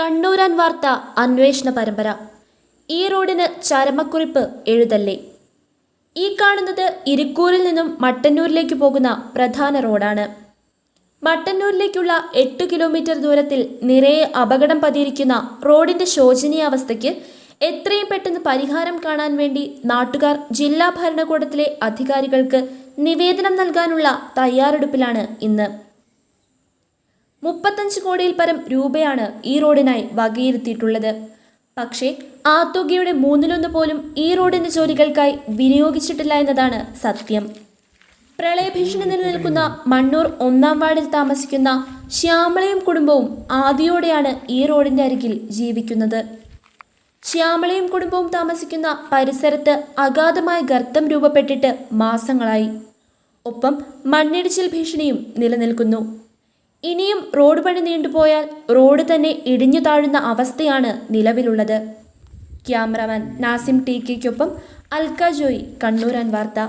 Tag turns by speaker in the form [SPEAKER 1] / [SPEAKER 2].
[SPEAKER 1] കണ്ണൂരാൻ വാർത്ത അന്വേഷണ പരമ്പര. ഈ റോഡിന് ചരമക്കുറിപ്പ് എഴുതല്ലേ. ഈ കാണുന്നത് ഇരിക്കൂറിൽ നിന്നും മട്ടന്നൂരിലേക്ക് പോകുന്ന പ്രധാന റോഡാണ്. മട്ടന്നൂരിലേക്കുള്ള 8 കിലോമീറ്റർ ദൂരത്തിൽ നിറയെ അപകടം പതിയിരിക്കുന്ന റോഡിന്റെ ശോചനീയാവസ്ഥയ്ക്ക് എത്രയും പെട്ടെന്ന് പരിഹാരം കാണാൻ വേണ്ടി നാട്ടുകാർ ജില്ലാ ഭരണകൂടത്തിലെ അധികാരികൾക്ക് നിവേദനം നൽകാനുള്ള തയ്യാറെടുപ്പിലാണ് ഇന്ന്. 35 കോടിയിൽ പരം രൂപയാണ് ഈ റോഡിനായി വകയിരുത്തിയിട്ടുള്ളത്. പക്ഷേ ആ തുകയുടെ 1/3 പോലും ഈ റോഡിന്റെ ജോലികൾക്കായി വിനിയോഗിച്ചിട്ടില്ല എന്നതാണ് സത്യം. പ്രളയഭീഷണി നിലനിൽക്കുന്ന മണ്ണൂർ 1-ാം വാർഡിൽ താമസിക്കുന്ന ശ്യാമളയും കുടുംബവും ആദിയോടെയാണ് ഈ റോഡിന്റെ അരികിൽ ജീവിക്കുന്നത്. ശ്യാമളയും കുടുംബവും താമസിക്കുന്ന പരിസരത്ത് അഗാധമായ ഗർത്തം രൂപപ്പെട്ടിട്ട് മാസങ്ങളായി. ഒപ്പം മണ്ണിടിച്ചിൽ ഭീഷണിയും നിലനിൽക്കുന്നു. ഇനിയും റോഡ് പണി നീണ്ടുപോയാൽ റോഡ് തന്നെ ഇടിഞ്ഞു താഴുന്ന അവസ്ഥയാണ് നിലവിലുള്ളത്. ക്യാമറാമാൻ നാസിം ടി കെക്കൊപ്പം അൽക്ക ജോയി, കണ്ണൂരാൻ വാർത്ത.